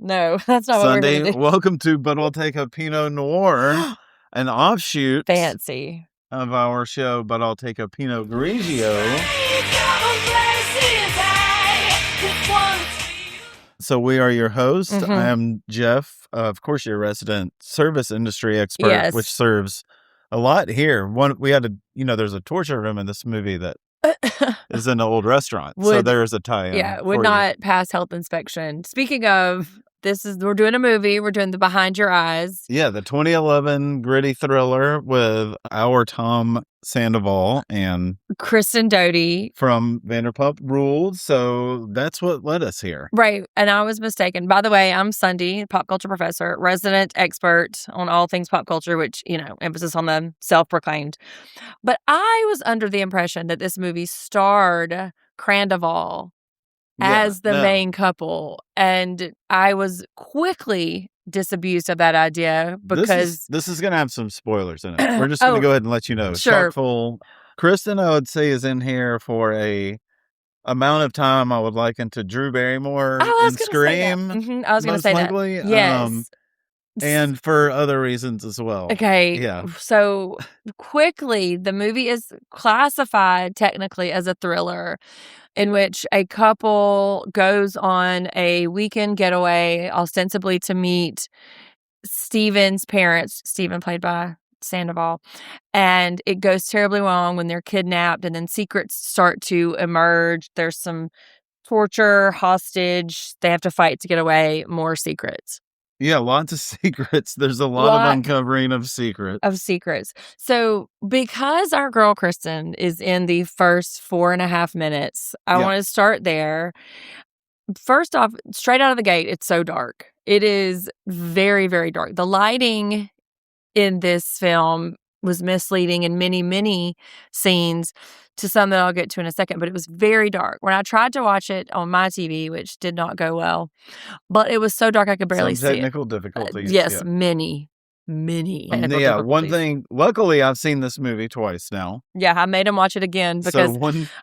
No, that's not what we're going to Sundi, do. welcome to But I'll Take a Pinot Noir, an offshoot Fancy. of our show, But I'll Take a Pinot Grigio. So we are your host. Mhm. I am Jeff, of course, your resident service industry expert, Yes. which serves a lot here. There's a torture room in this movie that is in an old restaurant. So there's a tie-in. Yeah, would not pass health inspection. Speaking of, we're doing a movie. We're doing the Behind Your Eyes. Yeah, the 2011 gritty thriller with our Tom Sandoval and Kristen Doute from Vanderpump Rules. So that's what led us here. Right. And I was mistaken. By the way, I'm Sundi, pop culture professor, resident expert on all things pop culture, which, emphasis on the self-proclaimed. But I was under the impression that this movie starred Sandoval as the main couple. And I was quickly disabused of that idea because this is going to have some spoilers in it. We're just going to go ahead and let you know. Sure. Chock full. Kristen, I would say, is in here for a amount of time I would liken to Drew Barrymore in Scream. I was going to say that. Yes. And for other reasons as well. Okay. Yeah. So quickly, the movie is classified technically as a thriller in which a couple goes on a weekend getaway, ostensibly to meet Steven's parents, Steven played by Sandoval, and it goes terribly wrong when they're kidnapped, and then secrets start to emerge. There's some torture, hostage. They have to fight to get away. More secrets. Yeah, lots of secrets. There's a lot of uncovering of secrets. So because our girl Kristen is in the first 4.5 minutes, I want to start there. First off, straight out of the gate, it's so dark. It is very, very dark. The lighting in this film was misleading in many, many scenes, to some that I'll get to in a second, but it was very dark. When I tried to watch it on my TV, which did not go well, but it was so dark I could barely see it. Technical difficulties. Yes, many. One thing, luckily I've seen this movie twice now. Yeah, I made him watch it again because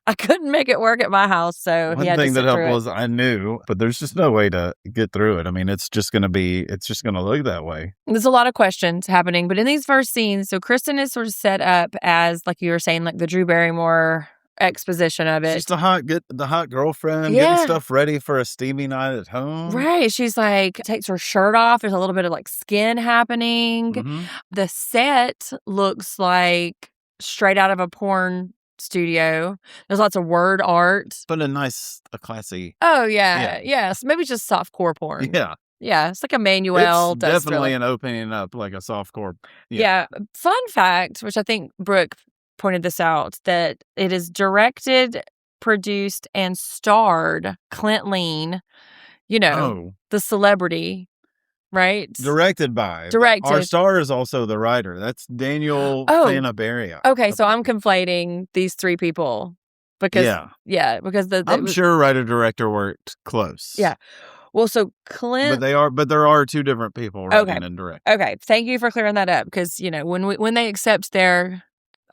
I couldn't make it work at my house. So one thing that helped was I knew, but there's just no way to get through it. I mean, it's just going to look that way. There's a lot of questions happening, but in these first scenes, so Kristen is sort of set up as, like you were saying, like the Drew Barrymore exposition of it. She's the hot girlfriend, getting stuff ready for a steamy night at home. Right. She's like, takes her shirt off. There's a little bit of like skin happening. Mm-hmm. The set looks like straight out of a porn studio. There's lots of word art. But a classy. Oh, yeah. Yes. Maybe just softcore porn. Yeah. Yeah, it's like a Manuel. It's definitely an opening up, like a softcore. Yeah. Fun fact, which I think Brooke pointed this out, that it is directed, produced, and starred Clint Lean, the celebrity, right? Directed. Our star is also the writer. That's Daniel Fanaberia. Okay, so I'm conflating these three people because because I'm sure writer-director worked close. Yeah. Well, so Clint, but there are two different people writing and directing. Okay, thank you for clearing that up, because when they accept their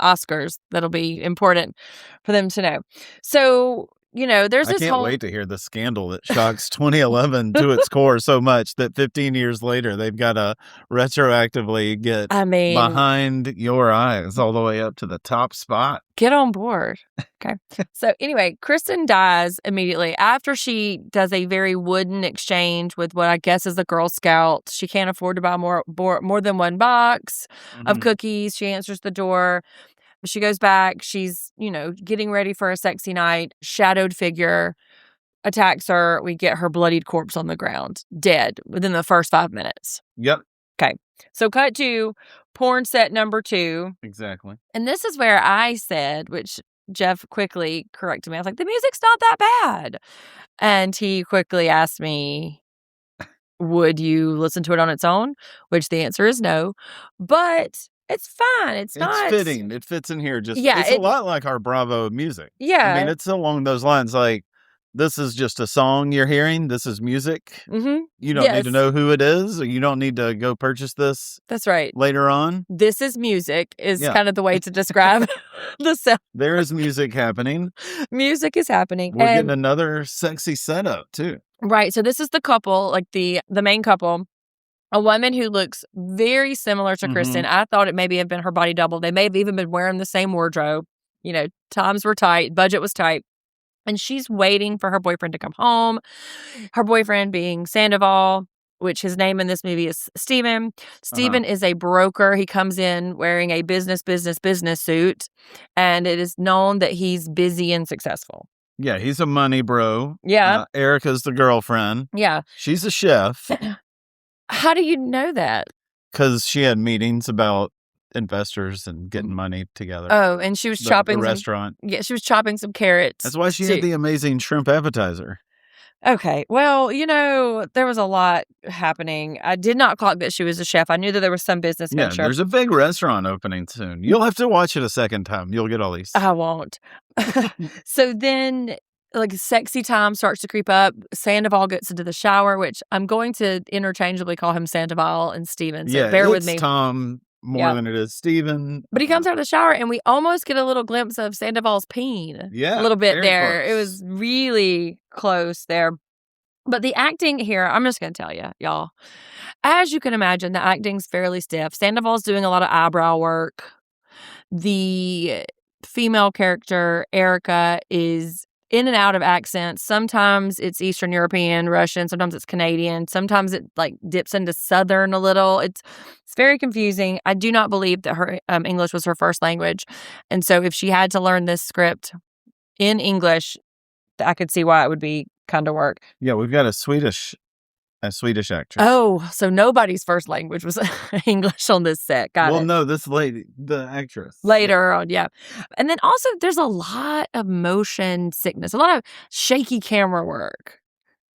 Oscars, that'll be important for them to know. So, there's this I can't wait to hear the scandal that shocks 2011 to its core so much that 15 years later they've got to retroactively get Behind Your Eyes all the way up to the top spot. Get on board. Okay. So anyway, Kristen dies immediately after she does a very wooden exchange with what I guess is a Girl Scout. She can't afford to buy more than one box of cookies. She answers the door. She goes back. She's, getting ready for a sexy night. Shadowed figure attacks her. We get her bloodied corpse on the ground, dead within the first 5 minutes. Yep. Okay. So cut to porn set number 2. Exactly. And this is where I said, which Jeff quickly corrected me. I was like, the music's not that bad. And he quickly asked me, would you listen to it on its own? Which the answer is no. But it's fine. It's not. It's fitting. It fits in here. It's a lot like our Bravo music. Yeah. I mean, it's along those lines. Like, this is just a song you're hearing. This is music. Mm-hmm. You don't need to know who it is. Or you don't need to go purchase this. That's right. Later on. This is music is kind of the way to describe the sound. There is music happening. Music is happening. We're getting another sexy setup, too. Right. So this is the couple, like the main couple. A woman who looks very similar to Kristen. I thought it maybe have been her body double. They may have even been wearing the same wardrobe. You know, times were tight. Budget was tight. And she's waiting for her boyfriend to come home. Her boyfriend being Sandoval, which his name in this movie is Steven. Steven is a broker. He comes in wearing a business suit. And it is known that he's busy and successful. Yeah, he's a money bro. Yeah. Erica's the girlfriend. Yeah. She's a chef. How do you know that? Because she had meetings about investors and getting money together. Oh, and she was chopping the restaurant. Yeah, she was chopping some carrots. That's why she had the amazing shrimp appetizer. Okay. Well, you know, there was a lot happening. I did not clock that she was a chef. I knew that there was some business venture. Yeah, there's a big restaurant opening soon. You'll have to watch it a second time. You'll get all these. I won't. So then, like, sexy time starts to creep up. Sandoval gets into the shower, which I'm going to interchangeably call him Sandoval and Steven. So bear with me. Tom more than it is Steven. But he comes out of the shower and we almost get a little glimpse of Sandoval's peen. Yeah. A little bit there. Close. It was really close there. But the acting here, I'm just going to tell you, y'all. As you can imagine, the acting's fairly stiff. Sandoval's doing a lot of eyebrow work. The female character, Erica, is in and out of accents. Sometimes it's Eastern European, Russian. Sometimes it's Canadian. Sometimes it like dips into Southern a little. It's very confusing. I do not believe that her English was her first language. And so if she had to learn this script in English, I could see why it would be kind of work. Yeah, we've got a Swedish actress. Oh, so nobody's first language was English on this set. Got it. Well, no, this lady, the actress. Later on, yeah. And then also there's a lot of motion sickness, a lot of shaky camera work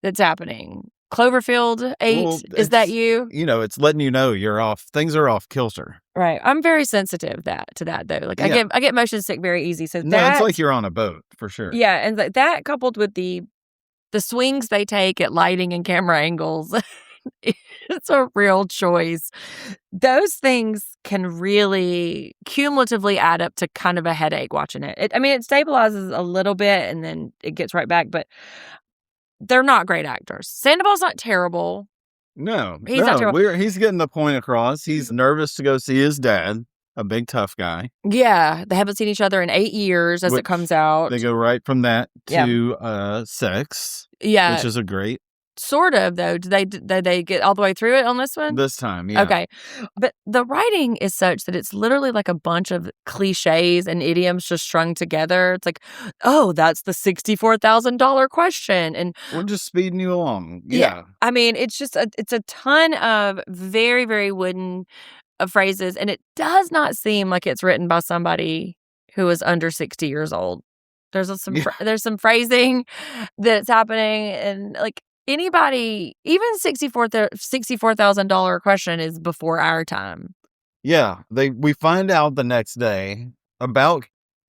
that's happening. Cloverfield 8, is that you? You know, it's letting you know you're off. Things are off kilter. Right. I'm very sensitive to that though. Like I get motion sick very easy. So it's like you're on a boat for sure. Yeah, and that coupled with the swings they take at lighting and camera angles, it's a real choice. Those things can really cumulatively add up to kind of a headache watching it. It stabilizes a little bit and then it gets right back, but they're not great actors. Sandoval's not terrible. No, he's not terrible. He's getting the point across. He's nervous to go see his dad, a big tough guy. Yeah, they haven't seen each other in 8 years as it comes out. They go right from that to sex. Yeah, which is a great. Sort of, though. Did they get all the way through it on this one? This time, yeah. Okay. But the writing is such that it's literally like a bunch of cliches and idioms just strung together. It's like, oh, that's the $64,000 question. And we're just speeding you along. Yeah. I mean, it's just it's a ton of very, very wooden phrases. And it does not seem like it's written by somebody who is under 60 years old. There's some phrasing that's happening, and like anybody, even $64,000 question is before our time. Yeah, we find out the next day about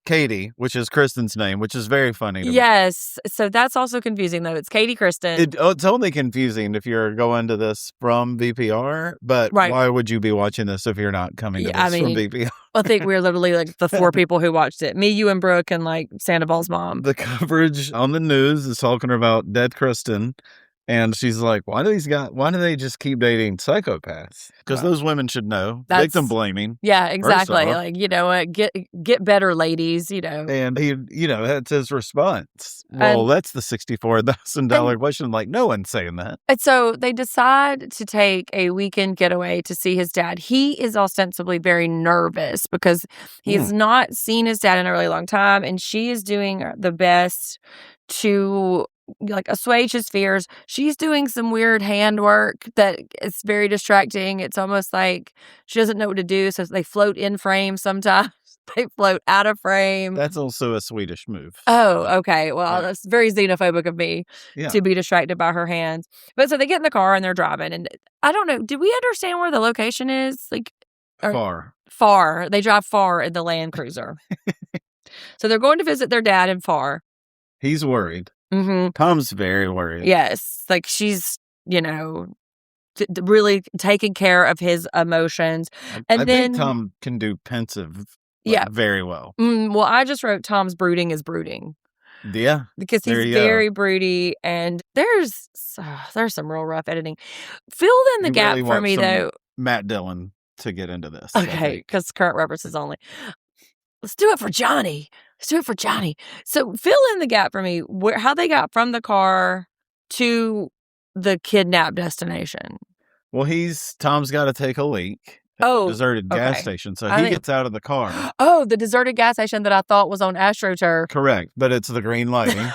Katie, which is Kristen's name, which is very funny to me. Yes, so that's also confusing though. It's Katie Kristen. It's only confusing if you're going to this from VPR, but why would you be watching this if you're not coming to this from VPR? I think we're literally like the 4 people who watched it. Me, you, and Brooke, and like Sandoval's mom. The coverage on the news is talking about dead Kristen. And she's like, why do they just keep dating psychopaths? Because those women should know. Victim blaming. Yeah, exactly. Like, you know, get better, ladies, you know. And he, that's his response. Well, that's the $64,000 question. Like, no one's saying that. And so they decide to take a weekend getaway to see his dad. He is ostensibly very nervous because he has not seen his dad in a really long time. And she is doing the best to like assuage his fears. She's doing some weird handwork that is very distracting. It's almost like she doesn't know what to do, so they float in frame sometimes. They float out of frame. That's also a Swedish move. Oh, okay. Well, that's very xenophobic of me to be distracted by her hands. But so they get in the car and they're driving, and I don't know, did we understand where the location is? Like far. They drive far in the Land Cruiser. So they're going to visit their dad in Far. He's worried. Mm-hmm. Tom's very worried. Yes. Like she's, really taking care of his emotions. And I then think Tom can do pensive yeah, very well. Well, I just wrote Tom's brooding is brooding. Yeah. Because he's very broody, and there's some real rough editing. Fill in the gap for me, though. Matt Dillon to get into this. Okay, because current references only. Let's do it for Johnny. So fill in the gap for me. How they got from the car to the kidnap destination. Well, Tom's got to take a leak. Deserted gas station. So he gets out of the car. Oh, the deserted gas station that I thought was on AstroTurf. Correct, but it's the green lighting.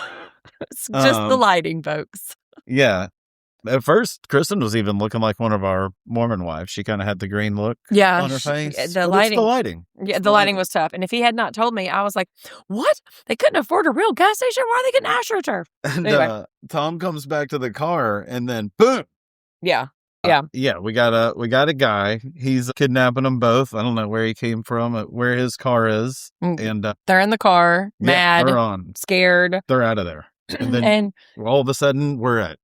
It's just the lighting, folks. Yeah. At first, Kristen was even looking like one of our Mormon wives. She kind of had the green look on her face. It's the lighting. Yeah, the lighting was tough. And if he had not told me, I was like, what? They couldn't afford a real gas station? Why are they getting AstroTurf? And anyway. Tom comes back to the car and then boom. Yeah. Yeah, we got a guy. He's kidnapping them both. I don't know where he came from, where his car is, and they're in the car, mad, scared. They're out of there, and then all of a sudden we're at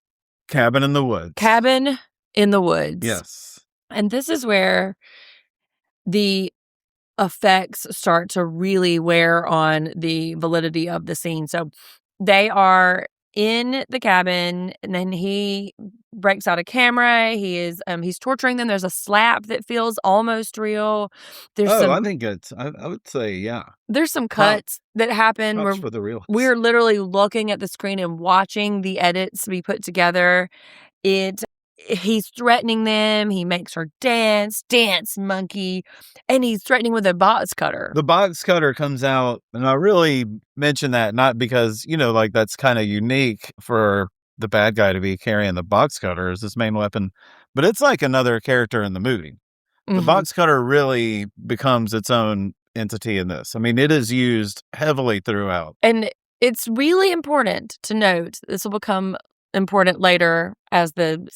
cabin in the woods. Yes, and this is where the effects start to really wear on the validity of the scene. So they are in the cabin, and then he breaks out a camera. He's torturing them. There's a slap that feels almost real. I think it's. I would say, yeah. There's some cuts that happen where we're literally looking at the screen and watching the edits be put together. He's threatening them. He makes her dance, monkey, and he's threatening with a box cutter. The box cutter comes out, and I really mention that not because, that's kind of unique for the bad guy to be carrying the box cutter as his main weapon, but it's like another character in the movie. The box cutter really becomes its own entity in this. I mean, it is used heavily throughout. And it's really important to note, this will become important later as the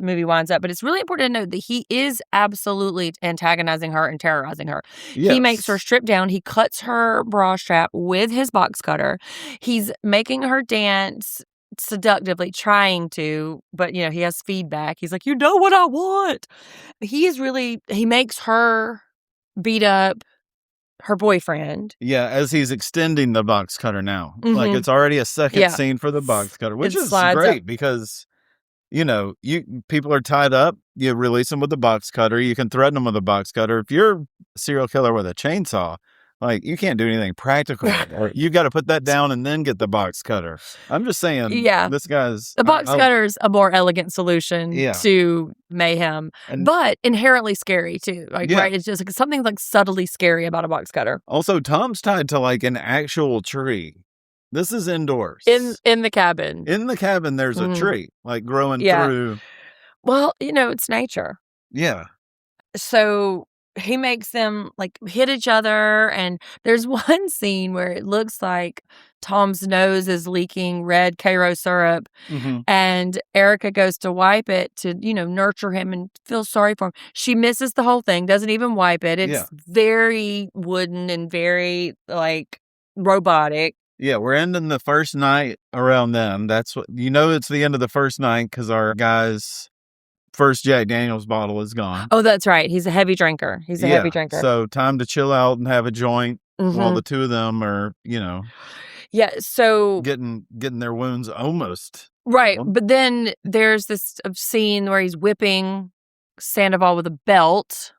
movie winds up, but it's really important to note that he is absolutely antagonizing her and terrorizing her. Yes. He makes her strip down. He cuts her bra strap with his box cutter. He's making her dance seductively, trying to, but he has feedback. He's like, you know what I want. He makes her beat up her boyfriend. Yeah, as he's extending the box cutter now. Like it's already a second scene for the box cutter, which is great because, people are tied up. You release them with the box cutter. You can threaten them with a box cutter. If you're a serial killer with a chainsaw, you can't do anything practical. Or you got to put that down and then get the box cutter. I'm just saying, this guy's... The box cutter's a more elegant solution to mayhem, but inherently scary too. Right? It's just something subtly scary about a box cutter. Also, Tom's tied to an actual tree. This is indoors. In the cabin. In the cabin, there's a tree, growing through. Well, it's nature. Yeah. So he makes them hit each other, and there's one scene where it looks like Tom's nose is leaking red Cairo syrup, and Erica goes to wipe it to nurture him and feel sorry for him. She misses the whole thing, doesn't even wipe it. It's very wooden and very robotic. Yeah, we're ending the first night around them. That's what it's the end of the first night because our guy's first Jack Daniels bottle is gone. Oh, that's right. He's a heavy drinker. Heavy drinker. So time to chill out and have a joint while the two of them are, Yeah, so getting their wounds almost. Right. But then there's this scene where he's whipping Sandoval with a belt.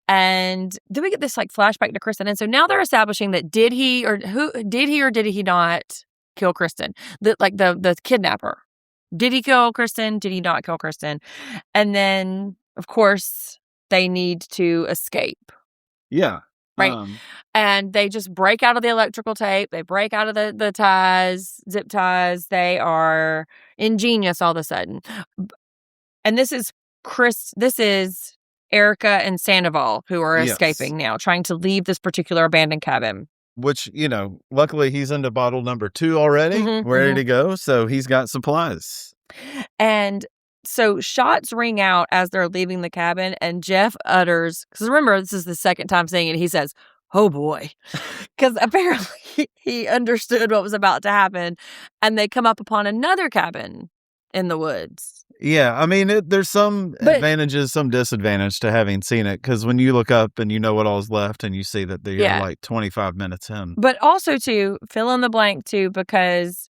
And then we get this flashback to Kristen. And so now they're establishing that did he or did he not kill Kristen? The kidnapper. Did he kill Kristen? Did he not kill Kristen? And then, of course, they need to escape. Yeah. Right. And they just break out of the electrical tape. They break out of the ties, zip ties. They are ingenious all of a sudden. And this is Erica and Sandoval who are escaping now, trying to leave this particular abandoned cabin. Which, luckily he's into bottle number 2 already, ready to go. So he's got supplies. And so shots ring out as they're leaving the cabin, and Jeff utters, because remember, this is the second time saying it, he says, oh boy. Because apparently he understood what was about to happen. And they come up upon another cabin in the woods. Yeah, I mean, there's some advantages, some disadvantage to having seen it, because when you look up and you know what all's left and you see that they're like 25 minutes in. But also, too, fill in the blank, too, because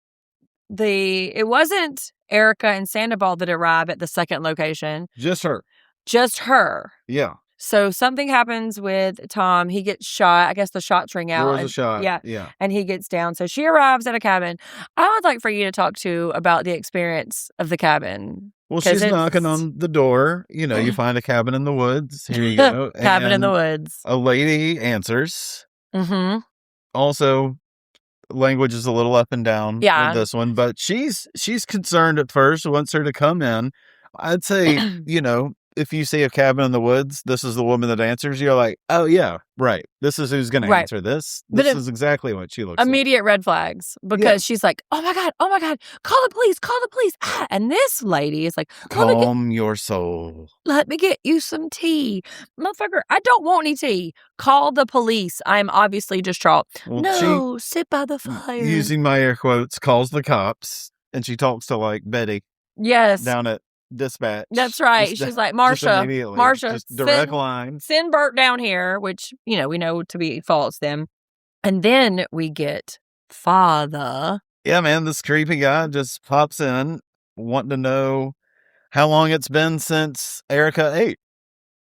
it wasn't Erica and Sandoval that arrive at the second location. Just her. Just her. Yeah. So something happens with Tom. He gets shot. I guess the shots ring out. There was a shot. Yeah. And he gets down. So she arrives at a cabin. I would like for you to talk about the experience of the cabin. Well, she's knocking on the door. You know, you find a cabin in the woods. Here you go. Cabin in the woods. A lady answers. Mm-hmm. Also, language is a little up and down with this one, but she's concerned at first, wants her to come in. I'd say, you know, if you see a cabin in the woods, this is the woman that answers. You're like, oh yeah, right. This is who's going to answer this. This is exactly what she looks like. Immediate red flags, because she's like, oh my God, call the police. Ah, and this lady is like, calm your soul. Let me get you some tea. Motherfucker, I don't want any tea. Call the police. I'm obviously distraught. Well, no, sit by the fire. Using my air quotes, calls the cops, and she talks to like Betty. Yes. Down at dispatch. That's right. She's like, Marsha, just direct line. Send Bert down here, which, you know, we know to be false then. And then we get Father. Yeah, man, this creepy guy just pops in wanting to know how long it's been since Erica ate.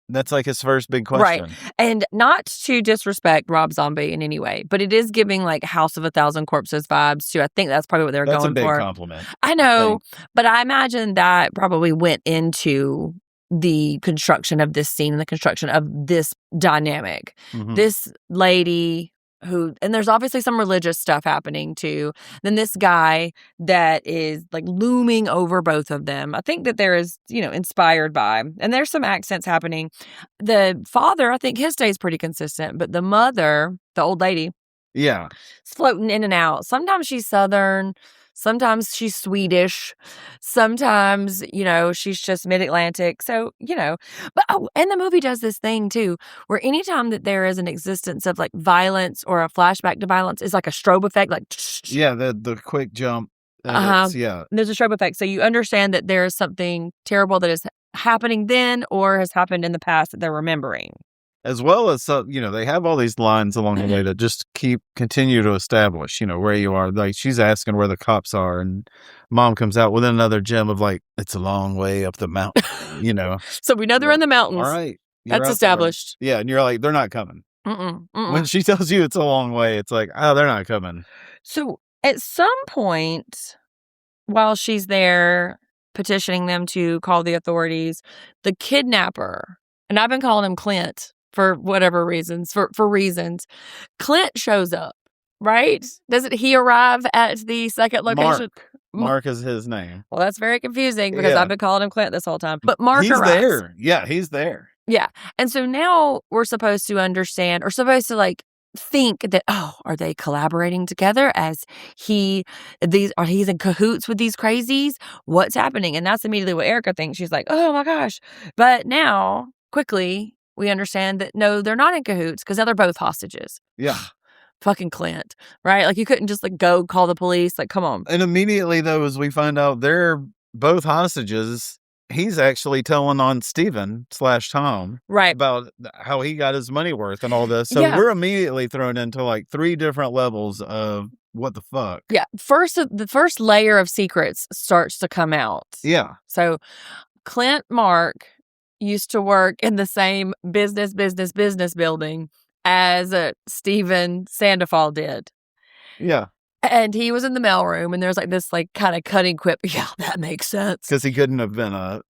That's like his first big question. Right. And not to disrespect Rob Zombie in any way, but it is giving like House of a Thousand Corpses vibes too. I think that's probably what they're going for. That's a big compliment. I know, but I imagine that probably went into the construction of this scene and the construction of this dynamic. Mm-hmm. This lady and there's obviously some religious stuff happening too. Then this guy that is like looming over both of them. I think that there is, you know, inspired by, and there's some accents happening. The father, I think his day is pretty consistent, but the mother, the old lady, is floating in and out. Sometimes she's Southern. Sometimes she's Swedish. Sometimes, you know, she's just mid-Atlantic. So, you know, but and the movie does this thing too, where anytime that there is an existence of like violence or a flashback to violence, is like a strobe effect, like the quick jump. There's a strobe effect, so you understand that there is something terrible that is happening then or has happened in the past that they're remembering. As well as, you know, they have all these lines along the way that just continue to establish, you know, where you are. Like, she's asking where the cops are, and mom comes out with another gem of like, it's a long way up the mountain, you know. So we know they're in the mountains. All right. That's established. Yeah, and you're like, they're not coming. When she tells you it's a long way, it's like, oh, they're not coming. So at some point, while she's there petitioning them to call the authorities, the kidnapper, and I've been calling him Clint, for whatever reasons, for reasons. Clint shows up, right? Doesn't he arrive at the second location? Mark is his name. Well, that's very confusing because I've been calling him Clint this whole time. But Mark arrives. He's there. Yeah, he's there. Yeah. And so now we're supposed to understand, or supposed to like think that, are they collaborating together as he's in cahoots with these crazies? What's happening? And that's immediately what Erica thinks. She's like, oh my gosh. But now, quickly, we understand that, no, they're not in cahoots because now they're both hostages. Yeah. Fucking Clint, right? Like, you couldn't just like go call the police. Like, come on. And immediately, though, as we find out they're both hostages, he's actually telling on Steven / Tom about how he got his money worth and all this. So we're immediately thrown into like 3 different levels of what the fuck. Yeah. The first layer of secrets starts to come out. Yeah. So Clint Mark used to work in the same business building as Steven Sandoval did. Yeah. And he was in the mailroom, and there's like this like kind of cutting quip. Yeah, that makes sense. Because he couldn't have been a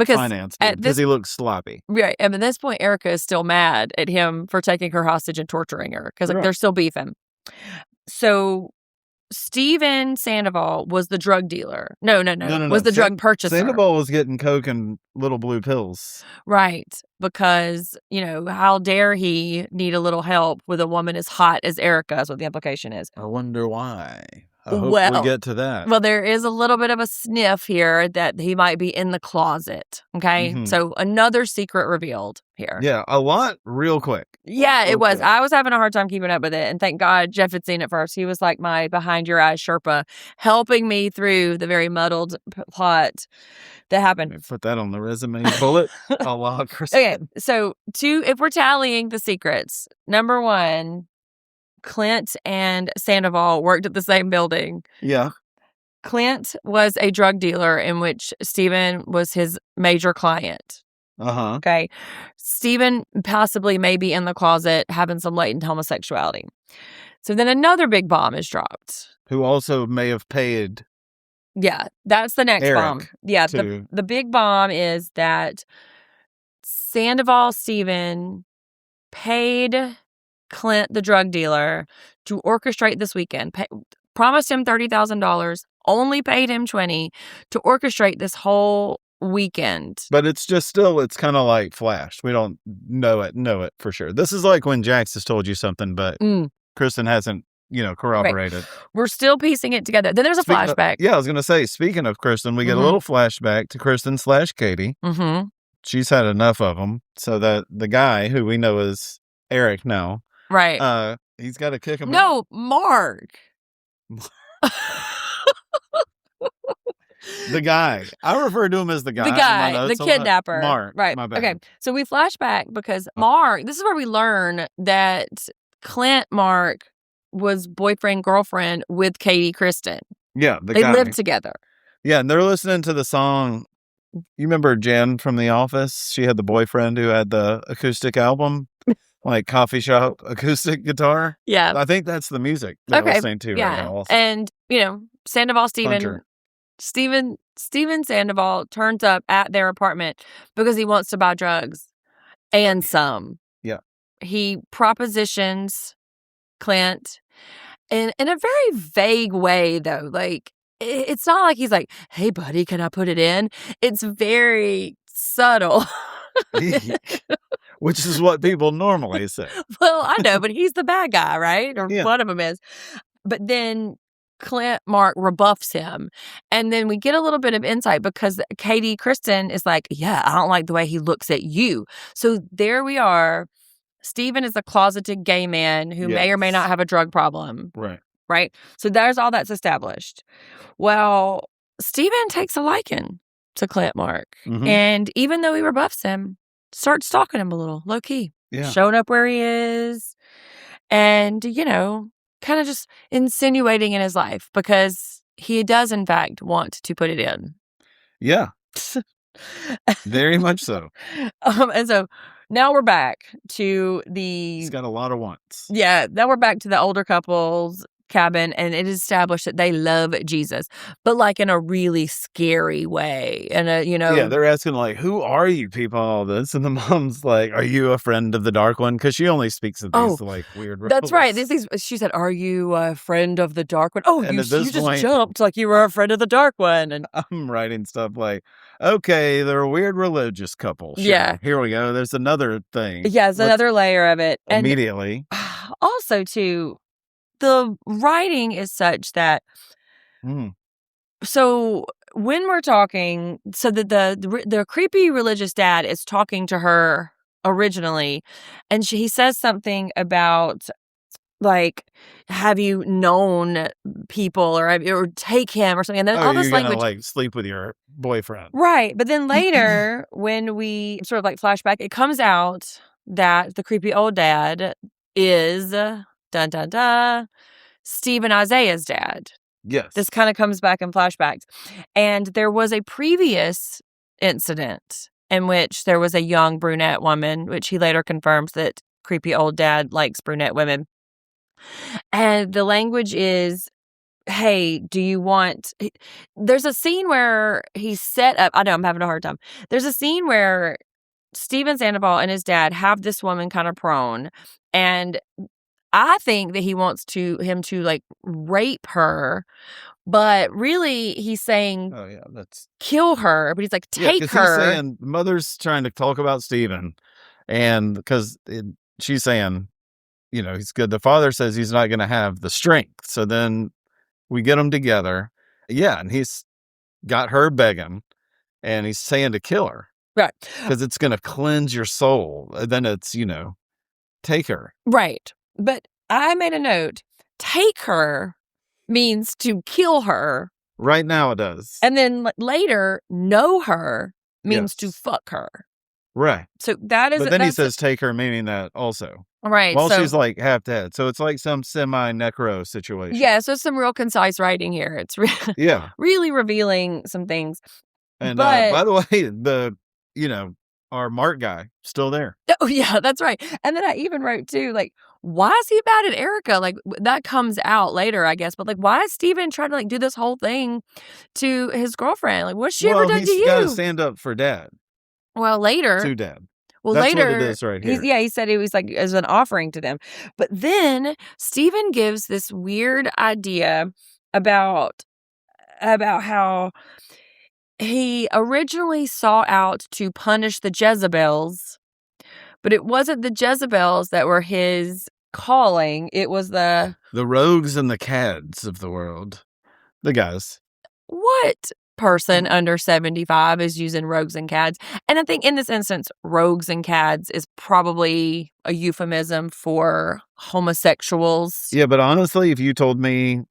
finance dude, because he looked sloppy. Right. And at this point, Erica is still mad at him for taking her hostage and torturing her because like they're still beefing. So Steven Sandoval was the drug dealer. No. Was the drug purchaser. Sandoval was getting coke and little blue pills. Right. Because, you know, how dare he need a little help with a woman as hot as Erica is what the implication is. I wonder why. I hope we get to that. Well, there is a little bit of a sniff here that he might be in the closet. Okay. Mm-hmm. So another secret revealed here. Yeah. A lot real quick. Yeah, it was. I was having a hard time keeping up with it. And thank God Jeff had seen it first. He was like my behind your eyes Sherpa, helping me through the very muddled plot that happened. Put that on the resume bullet. Okay. So if we're tallying the secrets, number 1, Clint and Sandoval worked at the same building. Yeah. Clint was a drug dealer in which Stephen was his major client. Uh-huh. Okay. Stephen possibly may be in the closet having some latent homosexuality. So then another big bomb is dropped. Who also may have paid. Yeah, that's the next Eric bomb. Yeah, the big bomb is that Sandoval Stephen paid Clint, the drug dealer, to orchestrate this weekend. Promised him $30,000, only paid him $20,000 to orchestrate this whole weekend. But it's kind of like flashed. We don't know it for sure. This is like when Jax has told you something, but Kristen hasn't, corroborated. Right. We're still piecing it together. Then there's a flashback. I was going to say, speaking of Kristen, we get a little flashback to Kristen / Katie. Mm-hmm. She's had enough of them, so that the guy who we know is Eric now, right? He's got to kick him out. No, Mark. The guy. I refer to him as the guy. The guy, the kidnapper. Mark. Right. My bad. Okay. So we flash back because Mark, this is where we learn that Clint Mark was boyfriend, girlfriend with Katie Kristen. Yeah. They lived together. Yeah. And they're listening to the song. You remember Jen from The Office? She had the boyfriend who had the acoustic album, like coffee shop acoustic guitar. Yeah. I think that's the music that we're listening to right now. Also. And, Sandoval Stephen Sandoval turns up at their apartment because he wants to buy drugs and some. Yeah. He propositions Clint in a very vague way, though. Like, it's not like he's like, hey, buddy, can I put it in? It's very subtle. Which is what people normally say. Well, I know, but he's the bad guy, right? Or one of them is. But then Clint Mark rebuffs him. And then we get a little bit of insight because Katie Kristen is like, yeah, I don't like the way he looks at you. So there we are. Stephen is a closeted gay man who may or may not have a drug problem. Right? So there's all that's established. Well, Stephen takes a liking to Clint Mark. Mm-hmm. And even though he rebuffs him, starts stalking him a little, low key. Yeah. Showing up where he is. And, kind of just insinuating in his life because he does, in fact, want to put it in. Yeah. Very much so. And so now we're back to He's got a lot of wants. Yeah. Now we're back to the older couple's cabin, and it is established that they love Jesus, but like in a really scary way. And, Yeah, they're asking, like, who are you people, all this? And the mom's like, are you a friend of the Dark One? Because she only speaks of these, like, weird roles. That's right. She said, are you a friend of the Dark One? Oh, you just jumped like you were a friend of the Dark One. And I'm writing stuff like, okay, they're a weird religious couple. Sure. Yeah. Here we go. There's another thing. Yeah, it's another layer of it. Immediately. And also, too, the writing is such that so when we're talking, so that the creepy religious dad is talking to her originally, and he says something about, like, have you known people or take him or something, and then all this language, like, sleep with your boyfriend, right? But then later when we sort of like flashback, it comes out that the creepy old dad is dun dun dun Steve and Isaiah's dad. Yes. This kind of comes back in flashbacks. And there was a previous incident in which there was a young brunette woman, which he later confirms that creepy old dad likes brunette women. And the language is, hey, do you want... There's a scene where he's set up... I know, I'm having a hard time. There's a scene where Steven Sandoval and his dad have this woman kind of prone, and I think that he wants him to like rape her, but really he's saying, "Oh yeah, that's kill her." But he's like, take her. He's saying mother's trying to talk about Stephen, and because she's saying, he's good. The father says he's not going to have the strength, so then We get them together. Yeah, and he's got her begging, and he's saying to kill her. Right. Because it's going to cleanse your soul. Then it's, take her. Right. But I made a note. Take her means to kill her. Right now it does. And then later, know her means to fuck her. Right. So that is... But then he says take her, meaning that also. Right. While she's like half dead. So it's like some semi-necro situation. Yeah, so some real concise writing here. It's really revealing some things. And by the way, our Mark guy, still there. Oh, yeah, that's right. And then I even wrote, too, like, why is he mad at Erica? Like, that comes out later, I guess. But, like, why is Steven trying to, like, do this whole thing to his girlfriend? Like, what's she ever done to you? He's got to stand up for Dad. Well, later. To Dad. Well, that's later. What it is right here. He said it was, like, as an offering to them. But then Steven gives this weird idea about how he originally sought out to punish the Jezebels, but it wasn't the Jezebels that were his calling. It was the rogues and the cads of the world. The guys. What person under 75 is using rogues and cads? And I think in this instance, rogues and cads is probably a euphemism for homosexuals. Yeah, but honestly, if you told me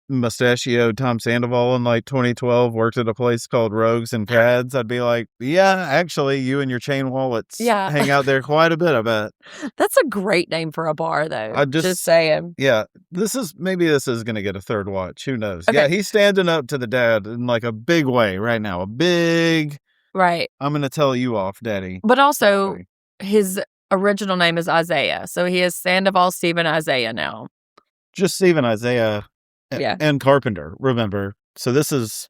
mustachioed Tom Sandoval in like 2012 worked at a place called Rogues and Cads, I'd be like, yeah, actually, you and your chain wallets hang out there quite a bit, I bet. That's a great name for a bar, though. I'm just saying. Yeah, this is going to get a third watch. Who knows? Okay. Yeah, he's standing up to the dad in like a big way right now. A big, right. I'm going to tell you off, Daddy. But also, his original name is Isaiah, so he is Sandoval Stephen Isaiah now. Just Stephen Isaiah. Yeah. And Carpenter, remember. So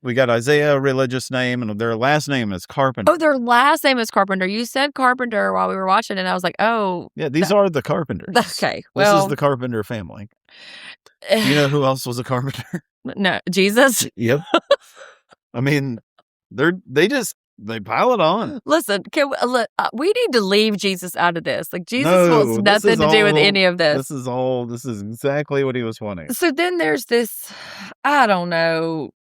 we got Isaiah, religious name, and their last name is Carpenter. Oh, their last name is Carpenter. You said Carpenter while we were watching, and I was like, oh. Yeah, these are the Carpenters. Okay, well. This is the Carpenter family. You know who else was a carpenter? No, Jesus? Yep. I mean, they pile it on. Listen, we need to leave Jesus out of this. Like, Jesus wants nothing to do with any of this. This is exactly what he was wanting. So then there's this, I don't know,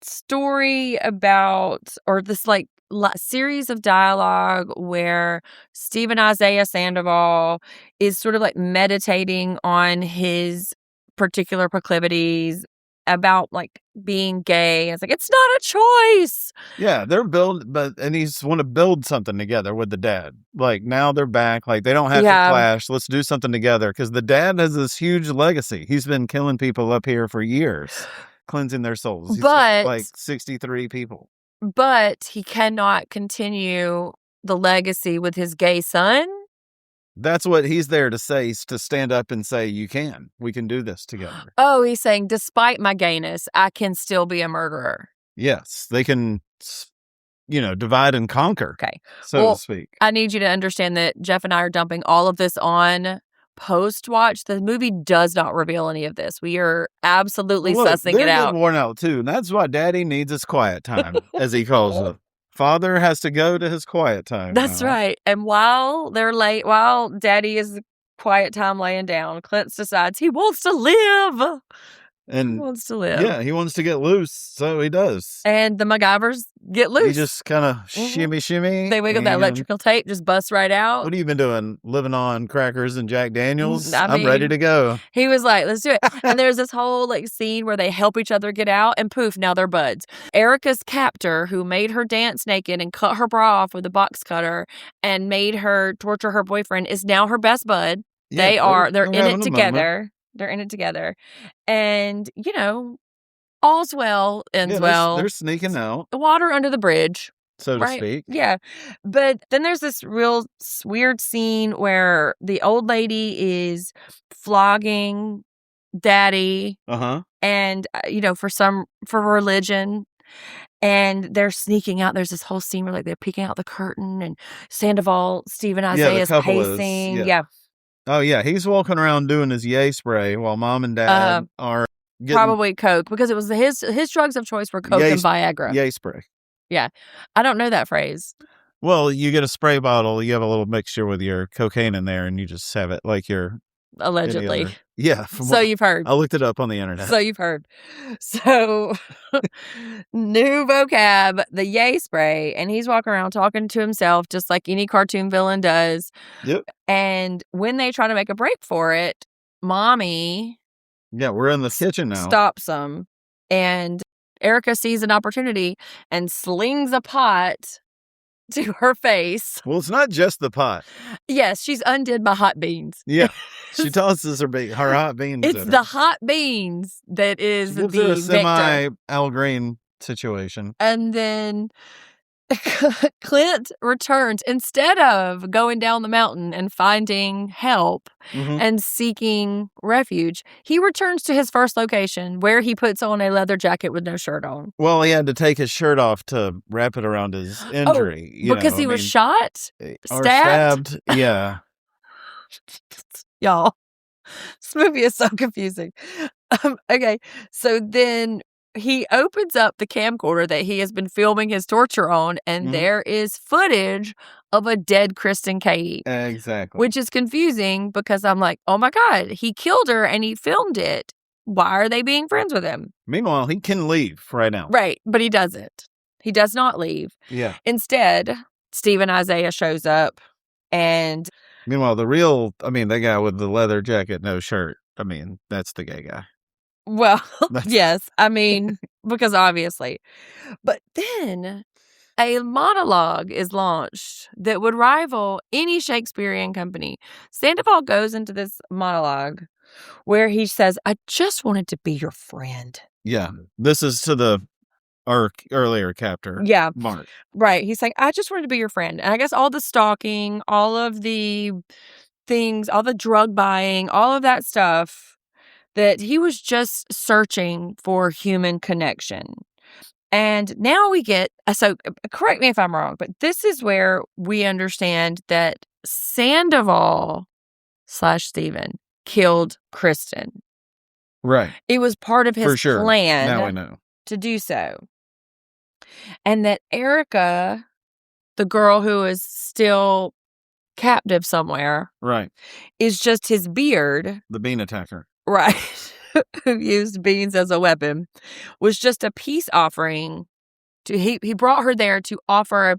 story about, or this like series of dialogue where Stephen Isaiah Sandoval is sort of like meditating on his particular proclivities about like being gay. It's like, it's not a choice. Yeah, and he's want to build something together with the dad. Like now they're back. Like they don't have to clash. Let's do something together because the dad has this huge legacy. He's been killing people up here for years, cleansing their souls. He's got, like 63 people. But he cannot continue the legacy with his gay son. That's what he's there to say, to stand up and say, we can do this together. Oh, he's saying, despite my gayness, I can still be a murderer. Yes, they can, divide and conquer, so to speak. I need you to understand that Jeff and I are dumping all of this on post-watch. The movie does not reveal any of this. We are absolutely sussing it out. They're worn out, too, and that's why Daddy needs his quiet time, as he calls it. Father has to go to his quiet time. That's right. And while Daddy is quiet time laying down, Clint decides he wants to live. And he wants to live. Yeah, he wants to get loose, so he does. And the MacGyvers get loose. He just kind of shimmy. They wiggle that electrical tape, just busts right out. What have you been doing? Living on crackers and Jack Daniels? I'm ready to go. He was like, let's do it. And there's this whole like scene where they help each other get out, and poof, now they're buds. Erica's captor, who made her dance naked and cut her bra off with a box cutter and made her torture her boyfriend, is now her best bud. Yeah, they're in it together. They're in it together. And, all's well, ends well. They're sneaking out. The water under the bridge. So to speak. Yeah. But then there's this real weird scene where the old lady is flogging Daddy. Uh-huh. And, for religion. And they're sneaking out. There's this whole scene where like they're peeking out the curtain and Sandoval, Stephen Isaiah is pacing. Yeah. Oh, yeah. He's walking around doing his yay spray while Mom and Dad are getting... Probably Coke, because it was his drugs of choice were Coke and Viagra. Yay spray. Yeah. I don't know that phrase. Well, you get a spray bottle, you have a little mixture with your cocaine in there, and you just have it like you're... Allegedly. Yeah. So you've heard. I looked it up on the internet. So you've heard. So new vocab, the yay spray. And he's walking around talking to himself just like any cartoon villain does. Yep. And when they try to make a break for it, Mommy... Yeah, we're in the kitchen now. Stops them. And Erica sees an opportunity and slings a pot to her face. Well, it's not just the pot. Yes, she's undid my hot beans. Yeah. She tosses her hot beans. It's the hot beans that is the victor. Semi-Al Green situation. And then Clint returns. Instead of going down the mountain and finding help and seeking refuge, he returns to his first location where he puts on a leather jacket with no shirt on. Well, he had to take his shirt off to wrap it around his injury. Because he was shot? Stabbed? Yeah. Y'all, this movie is so confusing. Okay, so then he opens up the camcorder that he has been filming his torture on, and there is footage of a dead Kristen Katie. Exactly. Which is confusing because I'm like, oh my God, he killed her and he filmed it. Why are they being friends with him? Meanwhile, he can leave right now. Right, but he doesn't. He does not leave. Yeah. Instead, Stephen Isaiah shows up and... Meanwhile, the guy with the leather jacket, no shirt, that's the gay guy. Well, yes, because obviously. But then a monologue is launched that would rival any Shakespearean company. Sandoval goes into this monologue where he says, I just wanted to be your friend. Yeah, this is to our earlier captor. Yeah. Mark. Right. He's like, I just wanted to be your friend. And I guess all the stalking, all of the things, all the drug buying, all of that stuff, that he was just searching for human connection. And now we get, so correct me if I'm wrong, but this is where we understand that Sandoval / Stephen killed Kristen. Right. It was part of his plan now we know. To do so. And that Erica, the girl who is still captive somewhere, right, is just his beard. The bean attacker. Right. Who used beans as a weapon, was just a peace offering. He brought her there to offer,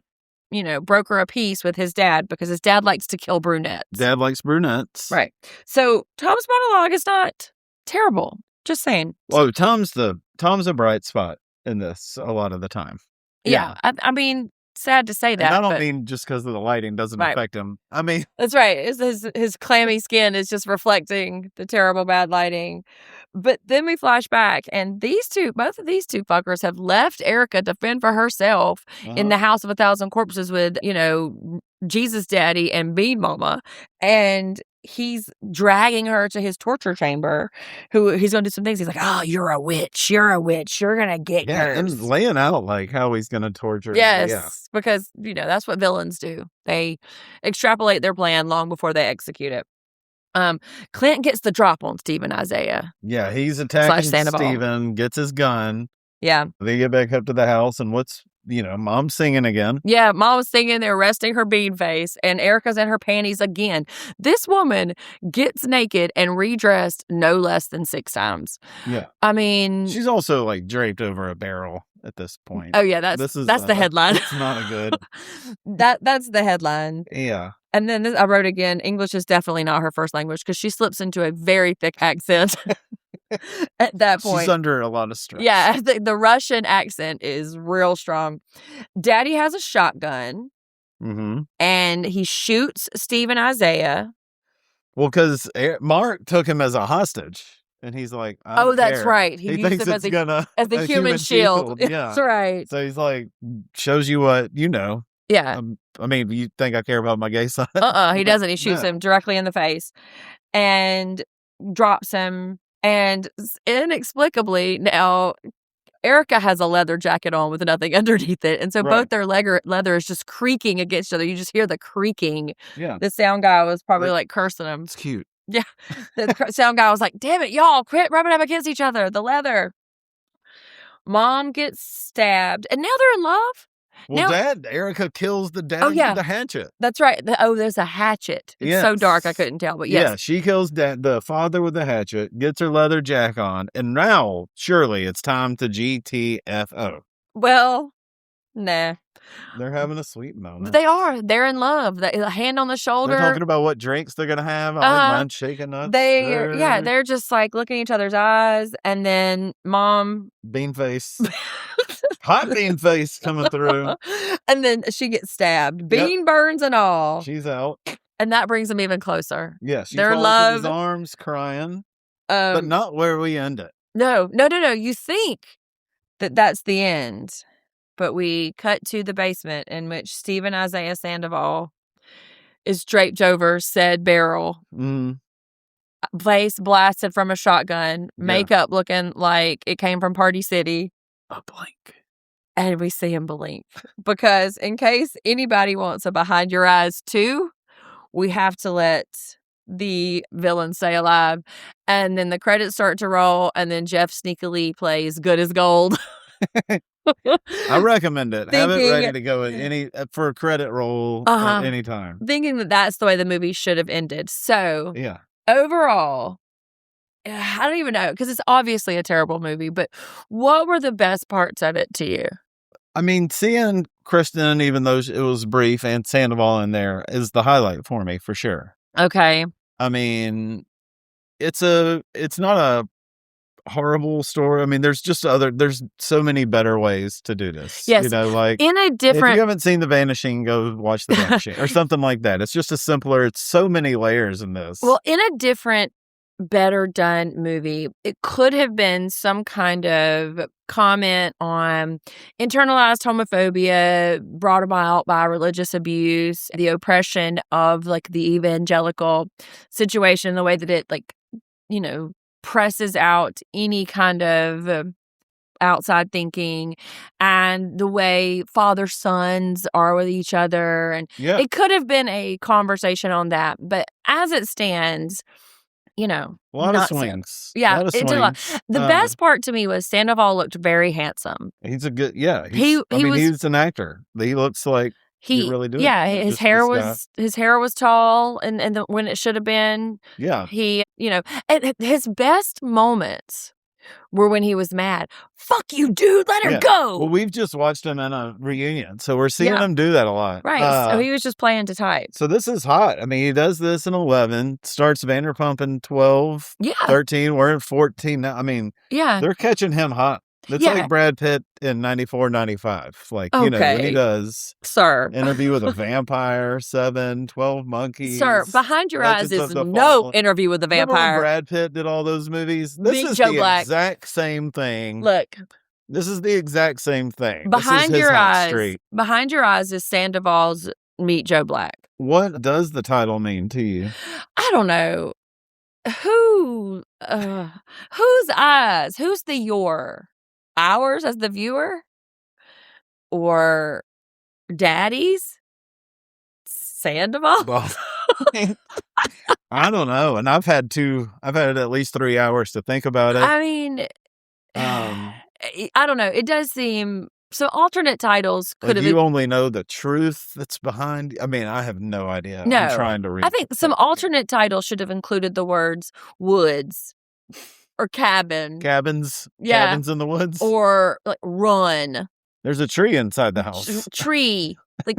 broker a peace with his dad because his dad likes to kill brunettes. Dad likes brunettes. Right. So Tom's monologue is not terrible. Just saying. Well, Tom's a bright spot in this a lot of the time. Yeah. Sad to say that. And I don't mean just because of the lighting doesn't affect him. That's right. His clammy skin is just reflecting the terrible bad lighting. But then we flash back, and both of these two fuckers have left Erica to fend for herself in the house of 1,000 corpses with, Jesus Daddy and Bean Mama. And he's dragging her to his torture chamber. He's going to do some things. He's like, oh, you're a witch. You're going to get cursed. And laying out like how he's going to torture. Yes, because, that's what villains do. They extrapolate their plan long before they execute it. Clint gets the drop on Stephen Isaiah. Yeah, he's attacking Stephen, gets his gun. Yeah. They get back up to the house, and Mom's singing again. Yeah, Mom was singing. They're arresting her bean face, and Erica's in her panties again. This woman gets naked and redressed no less than 6 times. Yeah. She's also draped over a barrel at this point. Oh yeah, that's the headline. It's not a good. That's the headline. Yeah. And then I wrote again, English is definitely not her first language because she slips into a very thick accent at that point. She's under a lot of stress. Yeah, the Russian accent is real strong. Daddy has a shotgun, and he shoots Stephen Isaiah. Well, because Mark took him as a hostage, and he's like, that's right. He used him as a human shield. Yeah. That's right. So he's like, shows you what you know. Yeah. You think I care about my gay side? He doesn't. He shoots him directly in the face and drops him. And inexplicably, now Erica has a leather jacket on with nothing underneath it. And so both their leather is just creaking against each other. You just hear the creaking. Yeah. The sound guy was probably cursing him. It's cute. Yeah. The sound guy was like, damn it, y'all, quit rubbing up against each other. The leather. Mom gets stabbed. And now they're in love. Well, Erica kills the dad with the hatchet. That's right. There's a hatchet. It's so dark I couldn't tell, but yes. Yeah, she kills the father with the hatchet, gets her leather jacket on, and now, surely, it's time to GTFO. Well, nah. They're having a sweet moment. They are. They're in love. A hand on the shoulder. They're talking about what drinks they're going to have. I like mine shaken nuts. They're just like looking in each other's eyes, and then mom... Bean face. Hot bean face coming through. And then she gets stabbed. Bean burns and all. She's out. And that brings them even closer. Yeah, she falls in his arms crying. But not where we end it. No. You think that's the end. But we cut to the basement in which Stephen Isaiah Sandoval is draped over said barrel. Face blasted from a shotgun. Makeup looking like it came from Party City. A blink. And we see him blink. Because in case anybody wants a Behind Your Eyes 2, we have to let the villain stay alive. And then the credits start to roll, and then Jeff sneakily plays Good as Gold. I recommend it. Have it ready to go for a credit roll at any time. Thinking that that's the way the movie should have ended. So, overall, I don't even know, because it's obviously a terrible movie, but what were the best parts of it to you? I mean, seeing Kristen, even though it was brief, and Sandoval in there is the highlight for me, for sure. Okay. I mean, it's not a horrible story. I mean, there's so many better ways to do this. Yes. You know, like in a different... If you haven't seen The Vanishing, go watch The Vanishing or something like that. It's just it's so many layers in this. Well, in a different, better done movie, it could have been some kind of comment on internalized homophobia brought about by religious abuse, the oppression of like the evangelical situation, the way that it presses out any kind of outside thinking, and the way father-sons are with each other. And it could have been a conversation on that. But as it stands, a lot of swings. Yeah, it did a lot. The best part to me was Sandoval looked very handsome. He's a good, he's an actor. He looks like he really doing. Yeah, his hair was tall and when it should have been. Yeah, he and his best moments were when he was mad. Fuck you, dude. Let her go. Well, we've just watched him in a reunion, so we're seeing him do that a lot. Right. So he was just playing to type. So this is hot. I mean, he does this in 11, starts Vanderpump in 12, 13. We're in 14 now. I mean, they're catching him hot. It's like Brad Pitt in 94, 95. Like, when he does Interview with a Vampire, 7, 12 Monkeys. Sir, Behind Your Eyes is no Interview with a Vampire. Remember when Brad Pitt did all those movies? This is the exact same thing. Look. This is the exact same thing. Behind Your Eyes is Sandoval's Meet Joe Black. What does the title mean to you? I don't know. Whose eyes? Who's the your? Ours as the viewer? Or Daddy's? Sandoval? Well, I don't know. And I've had at least 3 hours to think about it. I mean, I don't know. It does seem... So alternate titles could have... You only know the truth that's behind... I mean, I have no idea. No. I'm trying to read. I think some alternate titles should have included the words woods or cabin. Cabins in the woods. Or like run. There's a tree inside the house. Tree. Like,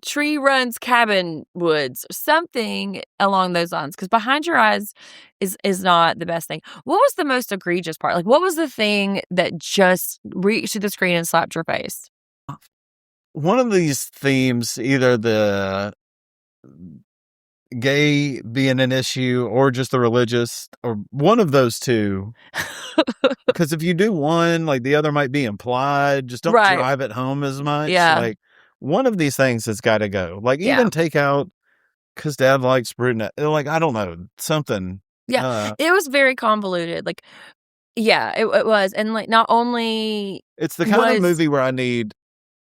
tree runs cabin woods. Something along those lines. Because Behind Your Eyes is not the best thing. What was the most egregious part? Like, what was the thing that just reached to the screen and slapped your face? One of these themes, either the gay being an issue or just the religious, or one of those two. Because if you do one, like the other might be implied. Just don't drive it home as much. Yeah. Like, one of these things has got to go. Like, even take out, because Dad likes brunette. Like, I don't know, something. Yeah, it was very convoluted. Like, it was. And, like, not only... It's the kind of movie where I need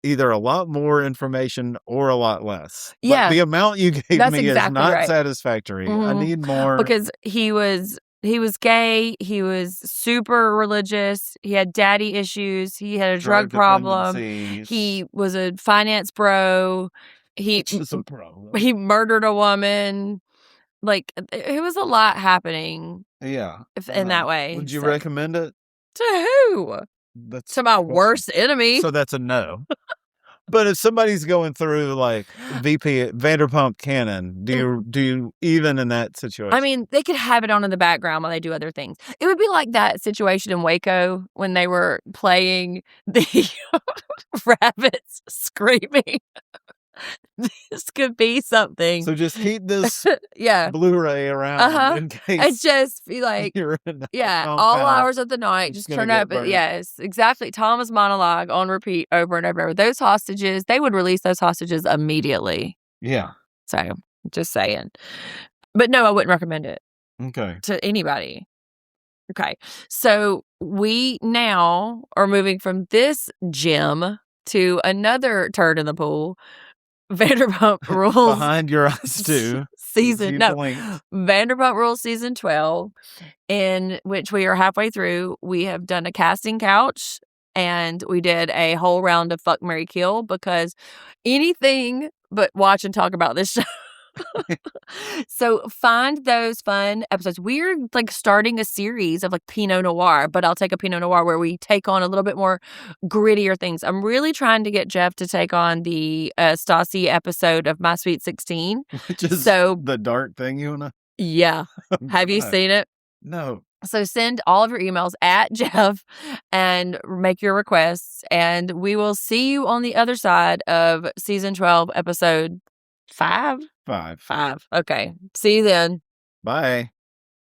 either a lot more information or a lot less. Yeah. Like, the amount you gave me is not satisfactory. Mm-hmm. I need more. Because he was He was gay. He was super religious. He had daddy issues. He had a drug problem. He was a finance bro. Which is a problem. He murdered a woman. Like, it was a lot happening. Yeah. In that way. Would you recommend it? To who? To my worst enemy. So that's a no. But if somebody's going through like Vanderpump Canon, do you even in that situation? I mean, they could have it on in the background while they do other things. It would be like that situation in Waco when they were playing the rabbits screaming. This could be something. So just keep this Blu-ray around in case. I'd just be like, you're in all hours of the night, just turn up. Yes, exactly. Thomas monologue on repeat over and over. Those hostages, they would release those hostages immediately. Yeah. So, just saying. But no, I wouldn't recommend it. Okay. To anybody. Okay. So, we now are moving from this gym to another turd in the pool. Vanderpump Rules. Behind Your Eyes 2. Vanderpump Rules season 12, in which we are halfway through. We have done a casting couch and we did a whole round of Fuck, Marry, Kill, because anything but watch and talk about this show. So find those fun episodes. We're like starting a series of like Pinot Noir, but I'll take a Pinot Noir where we take on a little bit more grittier things. I'm really trying to get Jeff to take on the Stassi episode of My Sweet 16. Which is the dark thing you wanna? Yeah. Have you seen it? No. So send all of your emails at Jeff and make your requests, and we will see you on the other side of season 12, episode 5. 5. Okay. See you then. Bye.